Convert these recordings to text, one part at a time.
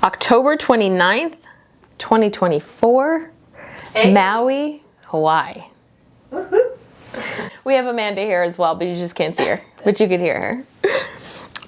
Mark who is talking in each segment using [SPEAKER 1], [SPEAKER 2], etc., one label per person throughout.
[SPEAKER 1] October 29th, 2024, hey. Maui, Hawaii. We have Amanda here as well, but you just can't see her, but you could hear her.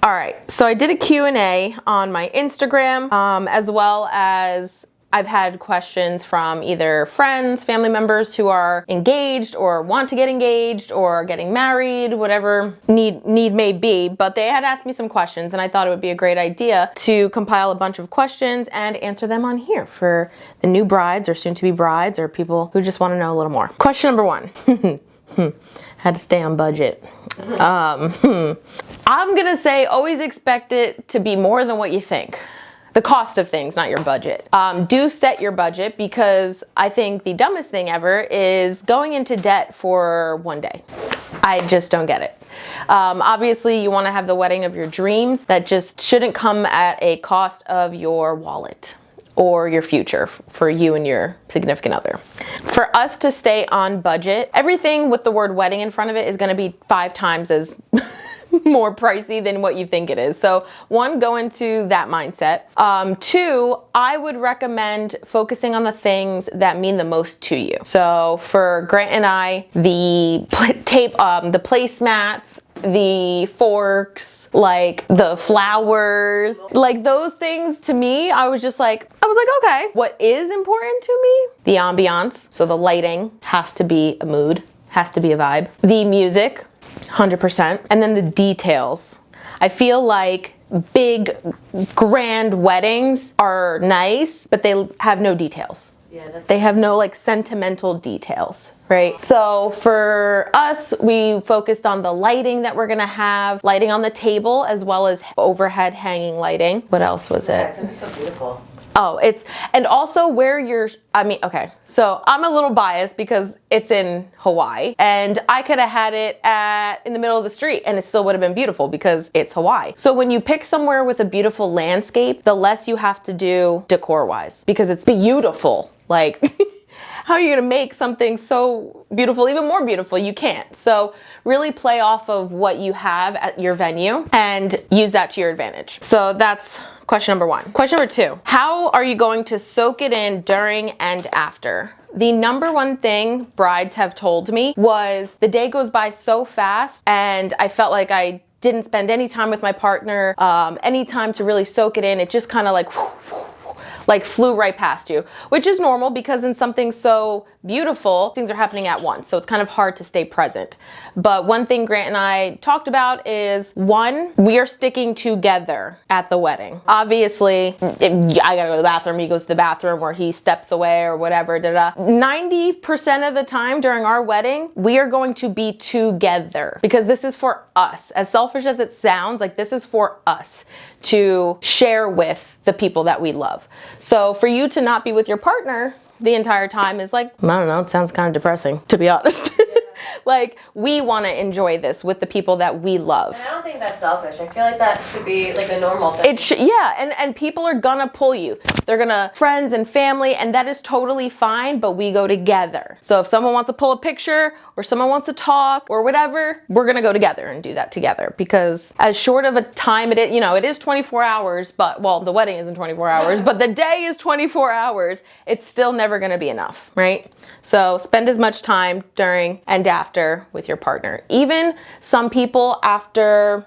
[SPEAKER 1] All right, so I did a Q&A on my Instagram, as well as I've had questions from either friends, family members who are engaged or want to get engaged or getting married, whatever need may be. But they had asked me some questions and I thought it would be a great idea to compile a bunch of questions and answer them on here for the new brides or soon to be brides or people who just want to know a little more. Question number one. Had to stay on budget. I'm gonna say always expect it to be more than what you think. The cost of things, not your budget. Do set your budget, because I think the dumbest thing ever is going into debt for one day. I just don't get it. Obviously, you want to have the wedding of your dreams. That just shouldn't come at a cost of your wallet or your future for you and your significant other. For us to stay on budget, everything with the word wedding in front of it is going to be 5 times as more pricey than what you think it is. So 1, go into that mindset. 2, I would recommend focusing on the things that mean the most to you. So for Grant and I, the the placemats, the forks, like the flowers, like those things to me, I was like, okay. What is important to me? The ambiance. So the lighting has to be a mood, has to be a vibe. The music, 100%. And then the details. I feel like big, grand weddings are nice, but they have no details. Yeah, they have no like sentimental details, right? So for us, we focused on the lighting that we're gonna have, lighting on the table, as well as overhead hanging lighting. What else was it?
[SPEAKER 2] It's gonna be so beautiful.
[SPEAKER 1] Oh, and also where you're, okay, so I'm a little biased because it's in Hawaii and I could have had it in the middle of the street and it still would have been beautiful because it's Hawaii. So when you pick somewhere with a beautiful landscape, the less you have to do decor wise, because it's beautiful. Like, how are you gonna make something so beautiful, even more beautiful? You can't. So really play off of what you have at your venue and use that to your advantage. So that's question number 1. Question number 2, how are you going to soak it in during and after? The number 1 thing brides have told me was the day goes by so fast and I felt like I didn't spend any time with my partner, any time to really soak it in. It just kind of like flew right past you, which is normal because in something so beautiful, things are happening at once. So it's kind of hard to stay present. But one thing Grant and I talked about is 1, we are sticking together at the wedding. Obviously, I gotta go to the bathroom, he goes to the bathroom, or he steps away or whatever, 90% of the time during our wedding, we are going to be together because this is for us. As selfish as it sounds, like this is for us to share with the people that we love. So for you to not be with your partner the entire time is like, I don't know, it sounds kind of depressing, to be honest. Like, we want to enjoy this with the people that we love.
[SPEAKER 2] And I don't think that's selfish. I feel like that should be like a normal thing.
[SPEAKER 1] It should, yeah, and people are gonna pull you. They're gonna, friends and family, and that is totally fine, but we go together. So if someone wants to pull a picture or someone wants to talk or whatever, we're gonna go together and do that together, because as short of a time it is, it is 24 hours, but, well, the wedding isn't 24 hours, but the day is 24 hours, it's still never gonna be enough, right? So spend as much time during and after with your partner. Even some people after,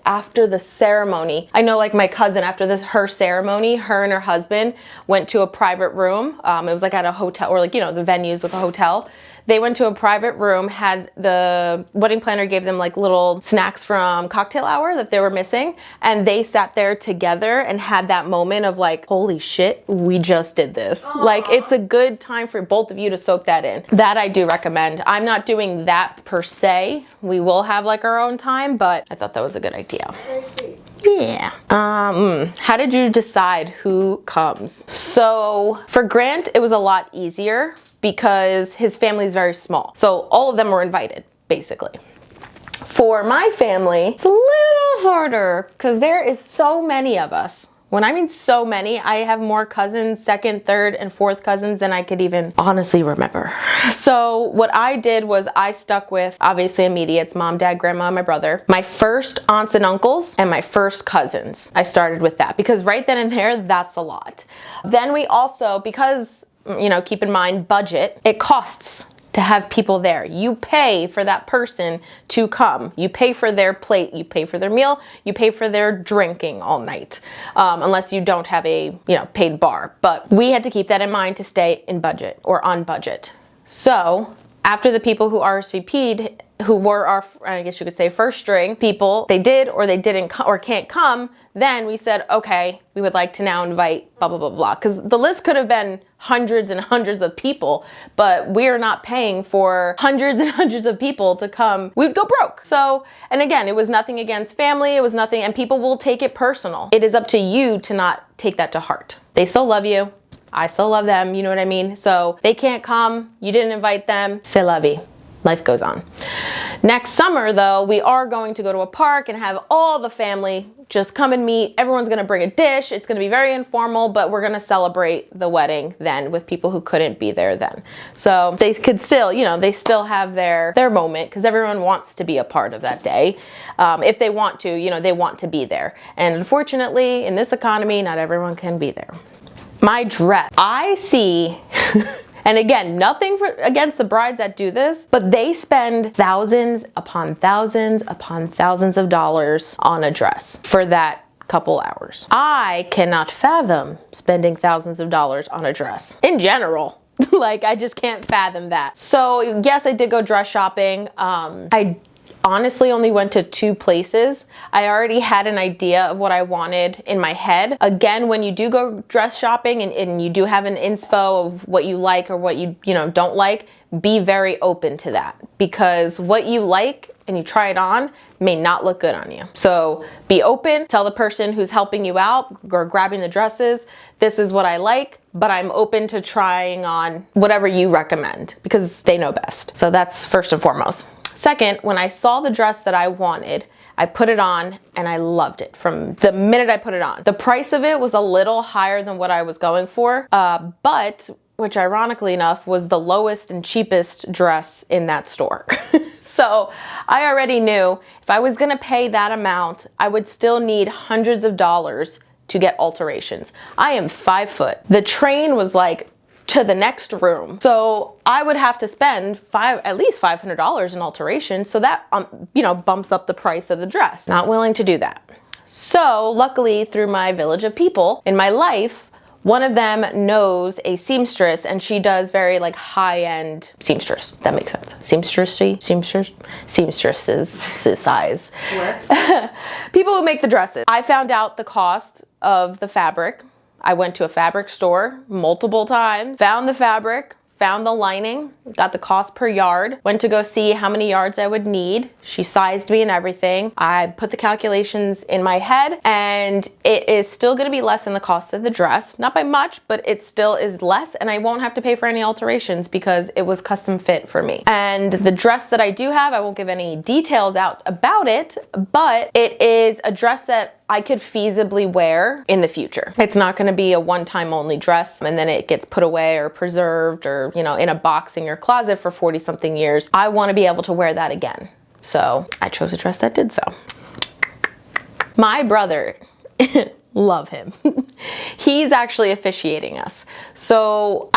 [SPEAKER 1] after the ceremony. I know, like my cousin, after her ceremony, her and her husband went to a private room. It was like at a hotel, or like, the venues with a hotel. They went to a private room, had the wedding planner gave them like little snacks from cocktail hour that they were missing. And they sat there together and had that moment of like, holy shit, we just did this. Aww. Like, it's a good time for both of you to soak that in. That I do recommend. I'm not doing that per se. We will have like our own time, but I thought that was a good idea.
[SPEAKER 2] Very sweet.
[SPEAKER 1] Yeah. How did you decide who comes? So for Grant, it was a lot easier because his family is very small. So all of them were invited, basically. For my family, it's a little harder because there is so many of us. When I mean so many, I have more cousins, second, third, and fourth cousins than I could even honestly remember. So what I did was I stuck with, obviously, immediates, mom, dad, grandma, my brother, my first aunts and uncles, and my first cousins. I started with that because right then and there, that's a lot. Then we also, because, you know, keep in mind, budget, it costs to have people there. You pay for that person to come. You pay for their plate, you pay for their meal, you pay for their drinking all night, unless you don't have a, you know, paid bar. But we had to keep that in mind to stay in budget or on budget. So after the people who RSVP'd, who were our, I guess you could say, first string people, they did or they didn't or can't come, then we said, okay, we would like to now invite blah, blah, blah, blah. Because the list could have been hundreds and hundreds of people, but we're not paying for hundreds and hundreds of people to come. We'd go broke. So, and again, it was nothing against family. It was nothing, and people will take it personal. It is up to you to not take that to heart. They still love you. I still love them. You know what I mean? So they can't come. You didn't invite them. C'est la vie. Life goes on. Next summer, though, we are going to go to a park and have all the family just come and meet. Everyone's going to bring a dish. It's going to be very informal, but we're going to celebrate the wedding then with people who couldn't be there then. So they could still, you know, they still have their moment because everyone wants to be a part of that day. If they want to, you know, they want to be there. And unfortunately, in this economy, not everyone can be there. My dress. I see... And again, nothing against the brides that do this, but they spend thousands upon thousands upon thousands of dollars on a dress for that couple hours. I cannot fathom spending thousands of dollars on a dress in general. Like, I just can't fathom that. So yes, I did go dress shopping. I honestly only went to 2 places. I already had an idea of what I wanted in my head. Again, when you do go dress shopping and you do have an inspo of what you like or what you don't like, be very open to that, because what you like and you try it on may not look good on you. So be open, tell the person who's helping you out or grabbing the dresses, this is what I like, but I'm open to trying on whatever you recommend because they know best. So that's first and foremost. Second, when I saw the dress that I wanted, I put it on and I loved it from the minute I put it on. The price of it was a little higher than what I was going for, but which ironically enough was the lowest and cheapest dress in that store. So I already knew if I was gonna pay that amount, I would still need hundreds of dollars to get alterations. I am 5 foot. The train was like to the next room. So I would have to spend at least $500 in alterations. So that, bumps up the price of the dress. Not willing to do that. So luckily through my village of people in my life, one of them knows a seamstress and she does very like high-end seamstress. That makes sense. Seamstresses size.
[SPEAKER 2] Where?
[SPEAKER 1] People who make the dresses. I found out the cost of the fabric. I went to a fabric store multiple times, found the fabric, found the lining, got the cost per yard, went to go see how many yards I would need. She sized me and everything. I put the calculations in my head and it is still gonna be less than the cost of the dress. Not by much, but it still is less and I won't have to pay for any alterations because it was custom fit for me. And the dress that I do have, I won't give any details out about it, but it is a dress that I could feasibly wear in the future. It's not gonna be a one-time only dress and then it gets put away or preserved or, in a box in your closet for 40 something years. I wanna be able to wear that again. So I chose a dress that did so. My brother, love him. He's actually officiating us. So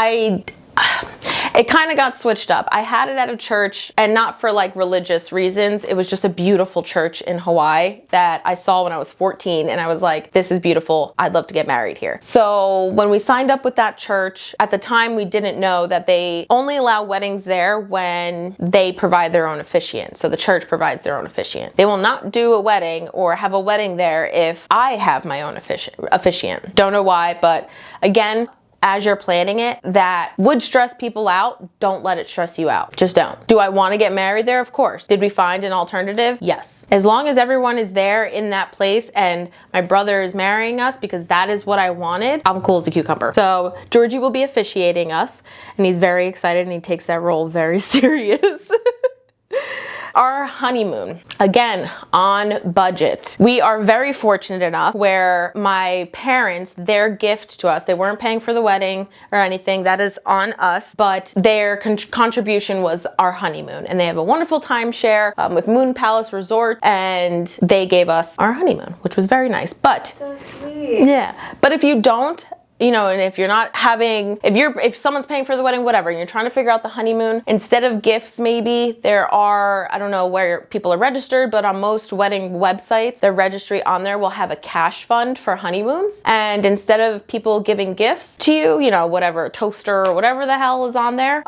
[SPEAKER 1] it kind of got switched up. I had it at a church and not for like religious reasons. It was just a beautiful church in Hawaii that I saw when I was 14 and I was like, this is beautiful. I'd love to get married here. So when we signed up with that church, at the time we didn't know that they only allow weddings there when they provide their own officiant. So the church provides their own officiant. They will not do a wedding or have a wedding there if I have my own officiant. Don't know why, but again, as you're planning it, that would stress people out. Don't let it stress you out. Just don't. Do I want to get married there? Of course. Did we find an alternative? Yes. As long as everyone is there in that place and my brother is marrying us because that is what I wanted, I'm cool as a cucumber. So Georgie will be officiating us and he's very excited and he takes that role very serious. our honeymoon, again, on budget. We are very fortunate enough where my parents, their gift to us, they weren't paying for the wedding or anything, that is on us, but their contribution was our honeymoon. And they have a wonderful timeshare with Moon Palace Resort, and they gave us our honeymoon, which was very nice. But
[SPEAKER 2] So sweet.
[SPEAKER 1] yeah, but if you don't, you know, and if you're not having, if someone's paying for the wedding, whatever, and you're trying to figure out the honeymoon, instead of gifts, maybe there are, I don't know where people are registered, but on most wedding websites, their registry on there will have a cash fund for honeymoons. And instead of people giving gifts to you, you know, whatever, toaster or whatever the hell is on there,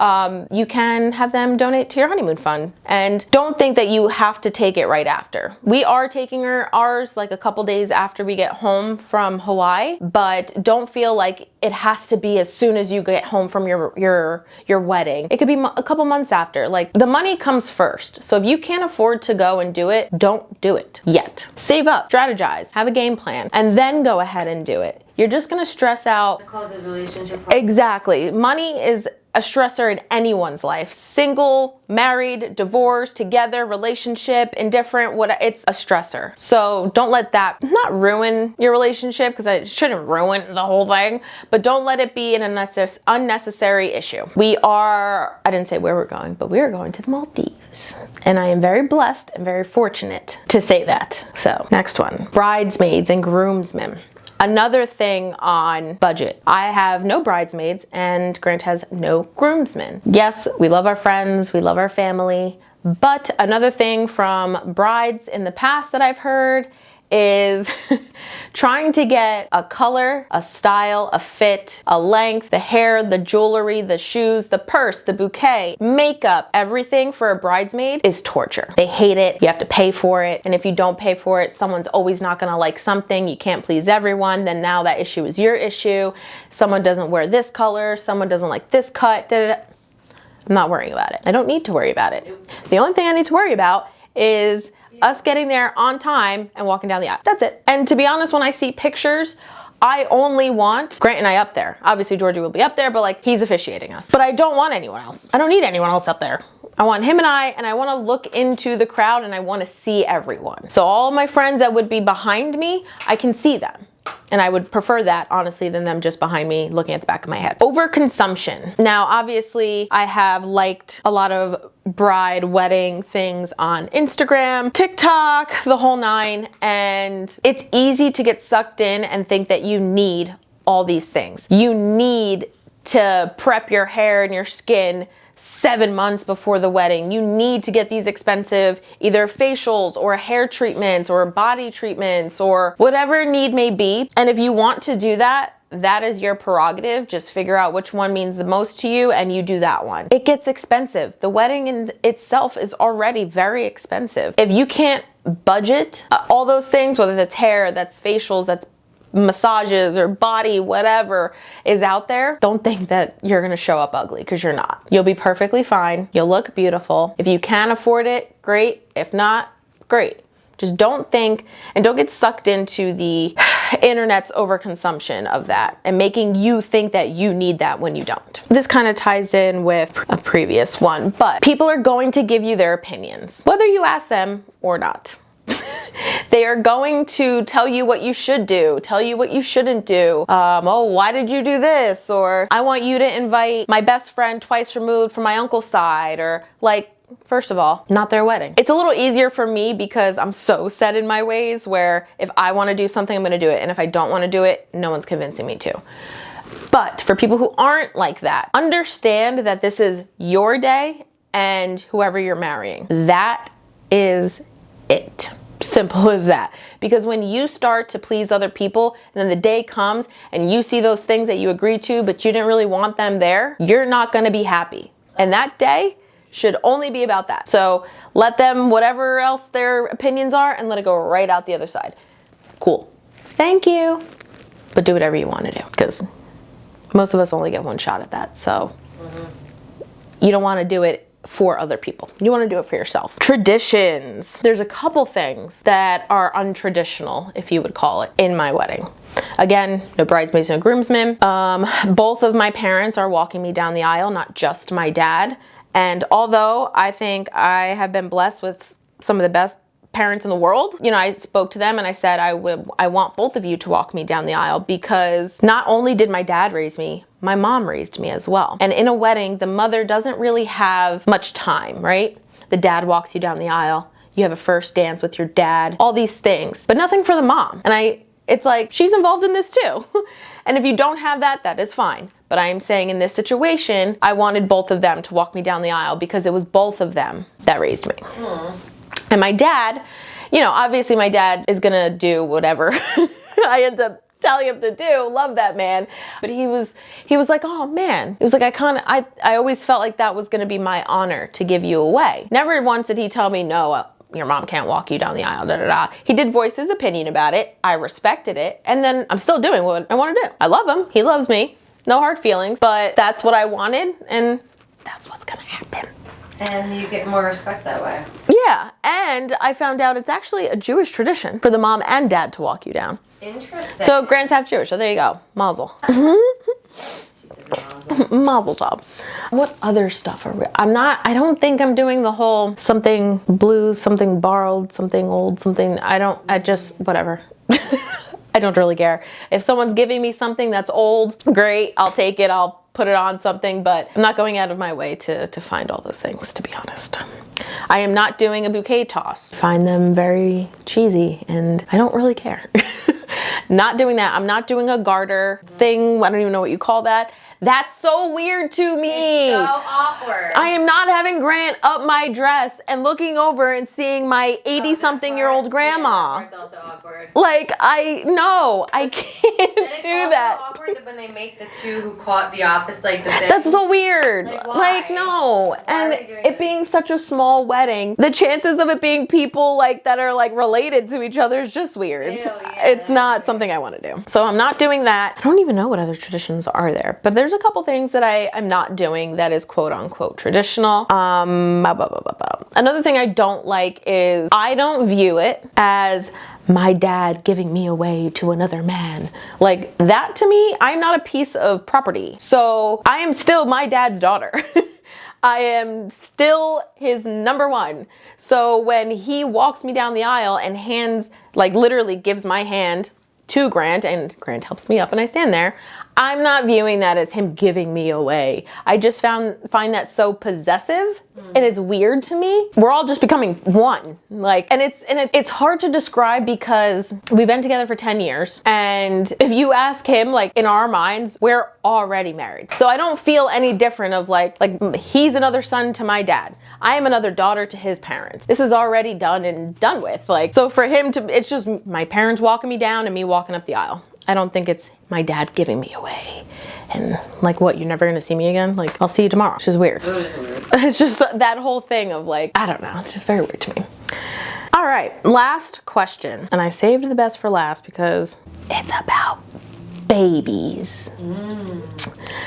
[SPEAKER 1] you can have them donate to your honeymoon fund. And don't think that you have to take it right after. We are taking ours like a couple days after we get home from Hawaii, but don't feel like it has to be as soon as you get home from your wedding. It could be a couple months after. Like, the money comes first. So if you can't afford to go and do it, don't do it yet. Save up, strategize, have a game plan, and then go ahead and do it. You're just gonna stress out.
[SPEAKER 2] It causes relationship problems.
[SPEAKER 1] Exactly. Money is a stressor in anyone's life. Single, married, divorced, together, relationship, indifferent, it's a stressor. So don't let that not ruin your relationship, because it shouldn't ruin the whole thing, but don't let it be an unnecessary issue. I didn't say where we're going, but we are going to the Maldives. And I am very blessed and very fortunate to say that. So next one, bridesmaids and groomsmen. Another thing on budget. I have no bridesmaids and Grant has no groomsmen. Yes, we love our friends, we love our family, but another thing from brides in the past that I've heard is trying to get a color, a style, a fit, a length, the hair, the jewelry, the shoes, the purse, the bouquet, makeup, everything for a bridesmaid is torture. They hate it. You have to pay for it. And if you don't pay for it, someone's always not gonna like something. You can't please everyone. Then now that issue is your issue. Someone doesn't wear this color. Someone doesn't like this cut. I'm not worrying about it. I don't need to worry about it. The only thing I need to worry about is us getting there on time and walking down the aisle. That's it. And to be honest, when I see pictures, I only want Grant and I up there. Obviously Georgie will be up there, but like, he's officiating us. But I don't want anyone else. I don't need anyone else up there. I want him and I want to look into the crowd and I want to see everyone. So all my friends that would be behind me, I can see them. And I would prefer that, honestly, than them just behind me looking at the back of my head. Overconsumption. Now, obviously, I have liked a lot of bride wedding things on Instagram, TikTok, the whole nine. And it's easy to get sucked in and think that you need all these things. You need to prep your hair and your skin 7 months before the wedding. You need to get these expensive either facials or hair treatments or body treatments or whatever need may be. And if you want to do that, that is your prerogative. Just figure out which one means the most to you and you do that one. It gets expensive. The wedding in itself is already very expensive. If you can't budget all those things, whether that's hair, that's facials, that's massages or body, whatever is out there, don't think that you're gonna show up ugly, because you're not. You'll be perfectly fine. You'll look beautiful. If you can afford it, great. If not, great. Just don't think and don't get sucked into the internet's overconsumption of that and making you think that you need that when you don't. This kind of ties in with a previous one, but people are going to give you their opinions, whether you ask them or not. They are going to tell you what you should do, tell you what you shouldn't do. Oh, why did you do this? Or I want you to invite my best friend twice removed from my uncle's side. Or like, first of all, not their wedding. It's a little easier for me because I'm so set in my ways where if I want to do something, I'm going to do it. And if I don't want to do it, no one's convincing me to. But for people who aren't like that, understand that this is your day and whoever you're marrying. That is it. Simple as that. Because when you start to please other people and then the day comes and you see those things that you agreed to but you didn't really want them there, you're not going to be happy. And that day should only be about that. So let them, whatever else their opinions are, and let it go right out the other side. Cool. Thank you. But do whatever you want to do, because most of us only get one shot at that. So you don't want to do it for other people. You want to do it for yourself. Traditions. There's a couple things that are untraditional, if you would call it, in my wedding. Again, no bridesmaids, no groomsmen. Both of my parents are walking me down the aisle, not just my dad. And although I think I have been blessed with some of the best parents in the world, you know, I spoke to them and I said, I want both of you to walk me down the aisle, because not only did my dad raise me, my mom raised me as well. And in a wedding, the mother doesn't really have much time, right? The dad walks you down the aisle. You have a first dance with your dad, all these things, but nothing for the mom. And it's like, she's involved in this too. And if you don't have that, that is fine. But I am saying in this situation, I wanted both of them to walk me down the aisle because it was both of them that raised me. And my dad, you know, obviously my dad is gonna do whatever I end up telling him to do. Love that man. But he was like, oh man. It was like, I always felt like that was gonna be my honor to give you away. Never once did he tell me, no, your mom can't walk you down the aisle, da da da. He did voice his opinion about it. I respected it. And then I'm still doing what I want to do. I love him. He loves me. No hard feelings. But that's what I wanted, and that's what's gonna happen.
[SPEAKER 2] And you get more respect that way.
[SPEAKER 1] Yeah, and I found out it's actually a Jewish tradition for the mom and dad to walk you down.
[SPEAKER 2] Interesting.
[SPEAKER 1] So Grant's half Jewish, so there you go. Mazel. Mazel tov. What other stuff are we? I don't think I'm doing the whole something blue, something borrowed, something old, something, I just, whatever. I don't really care. If someone's giving me something that's old, great, I'll take it, I'll put it on something, but I'm not going out of my way to find all those things, to be honest. I am not doing a bouquet toss. I find them very cheesy and I don't really care. Not doing that. I'm not doing a garter thing. I don't even know what you call that. That's so weird to me.
[SPEAKER 2] It's so awkward.
[SPEAKER 1] I am not having Grant up my dress and looking over and seeing my 80-something-year-old grandma.
[SPEAKER 2] Yeah, that part's also awkward.
[SPEAKER 1] Like, I can't do that.
[SPEAKER 2] It's also awkward when they make the two who caught the opposite, like the thing.
[SPEAKER 1] That's so weird.
[SPEAKER 2] Like, why?
[SPEAKER 1] Like, no.
[SPEAKER 2] Why
[SPEAKER 1] And
[SPEAKER 2] are they doing
[SPEAKER 1] it being such a small wedding, the chances of it being people like that are like related to each other is just weird.
[SPEAKER 2] Ew, yeah,
[SPEAKER 1] It's not something I want to do. So I'm not doing that. I don't even know what other traditions are there, but there's a couple things that I'm not doing that is quote unquote traditional. Another thing I don't like is I don't view it as my dad giving me away to another man. Like that to me, I'm not a piece of property. So I am still my dad's daughter. I am still his number one. So when he walks me down the aisle and hands, like literally gives my hand to Grant and Grant helps me up and I stand there, I'm not viewing that as him giving me away. I just find that so possessive and it's weird to me. We're all just becoming one. Like, and it's hard to describe because we've been together for 10 years. And if you ask him, like in our minds, we're already married. So I don't feel any different of like he's another son to my dad. I am another daughter to his parents. This is already done and done with. Like, so for him to, it's just my parents walking me down and me walking up the aisle. I don't think it's my dad giving me away. And like, what, you're never gonna see me again? Like, I'll see you tomorrow. It's just weird. It's just that whole thing of like, I don't know. It's just very weird to me. All right, last question. And I saved the best for last because it's about babies.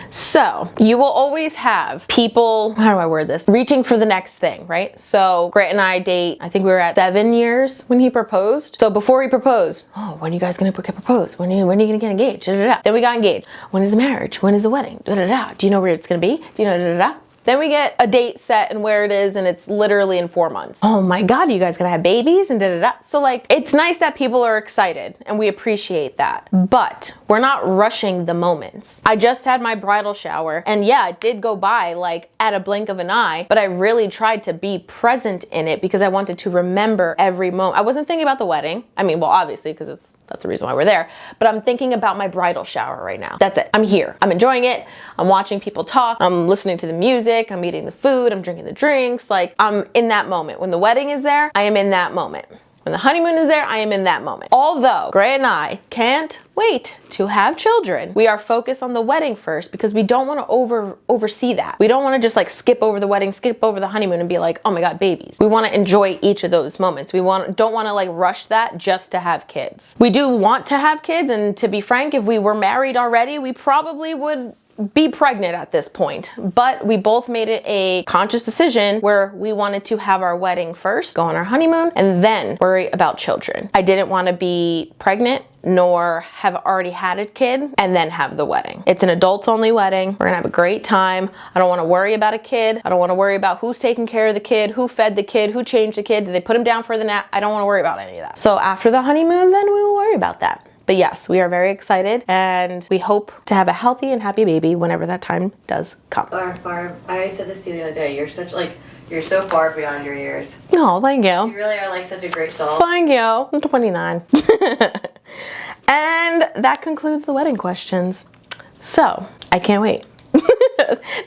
[SPEAKER 1] So you will always have people, how do I word this? Reaching for the next thing, right? So Grant and I date, I think we were at 7 years when he proposed. So before he proposed, oh, when are you guys gonna get proposed? When are you gonna get engaged? Da, da, da. Then we got engaged. When is the marriage? When is the wedding? Da, da, da. Do you know where it's gonna be? Do you know da, da, da? Then we get a date set and where it is, and it's literally in 4 months. Oh my God, you guys gonna have babies and da da da. So like, it's nice that people are excited and we appreciate that, but we're not rushing the moments. I just had my bridal shower and yeah, it did go by like at a blink of an eye, but I really tried to be present in it because I wanted to remember every moment. I wasn't thinking about the wedding. I mean, well, obviously, because that's the reason why we're there, but I'm thinking about my bridal shower right now. That's it. I'm here. I'm enjoying it. I'm watching people talk. I'm listening to the music. I'm eating the food. I'm drinking the drinks. Like, I'm in that moment. When the wedding is there, I am in that moment. When the honeymoon is there, I am in that moment. Although Gray and I can't wait to have children, we are focused on the wedding first because we don't want to oversee that. We don't want to just like skip over the wedding, skip over the honeymoon and be like, oh my God, babies. We want to enjoy each of those moments. We don't want to like rush that just to have kids. We do want to have kids, and to be frank, if we were married already, we probably would be pregnant at this point, but we both made it a conscious decision where we wanted to have our wedding first, go on our honeymoon, and then worry about children. I didn't want to be pregnant nor have already had a kid and then have the wedding. It's an adults only wedding. We're gonna have a great time. I don't wanna worry about a kid. I don't wanna worry about who's taking care of the kid, who fed the kid, who changed the kid, did they put him down for the nap? I don't wanna worry about any of that. So after the honeymoon, then we will worry about that. But yes, we are very excited and we hope to have a healthy and happy baby whenever that time does come.
[SPEAKER 2] Barb, I said this to you the other day. You're so far beyond your years.
[SPEAKER 1] No, thank you.
[SPEAKER 2] You really are like such a great soul.
[SPEAKER 1] Thank you. I'm 29. And that concludes the wedding questions. So I can't wait.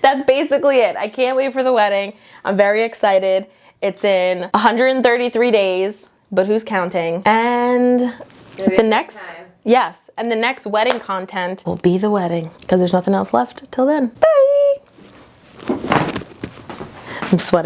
[SPEAKER 1] That's basically it. I can't wait for the wedding. I'm very excited. It's in 133 days, but who's counting? And the next, yes, and the next wedding content will be the wedding because there's nothing else left till then. Bye. I'm sweating.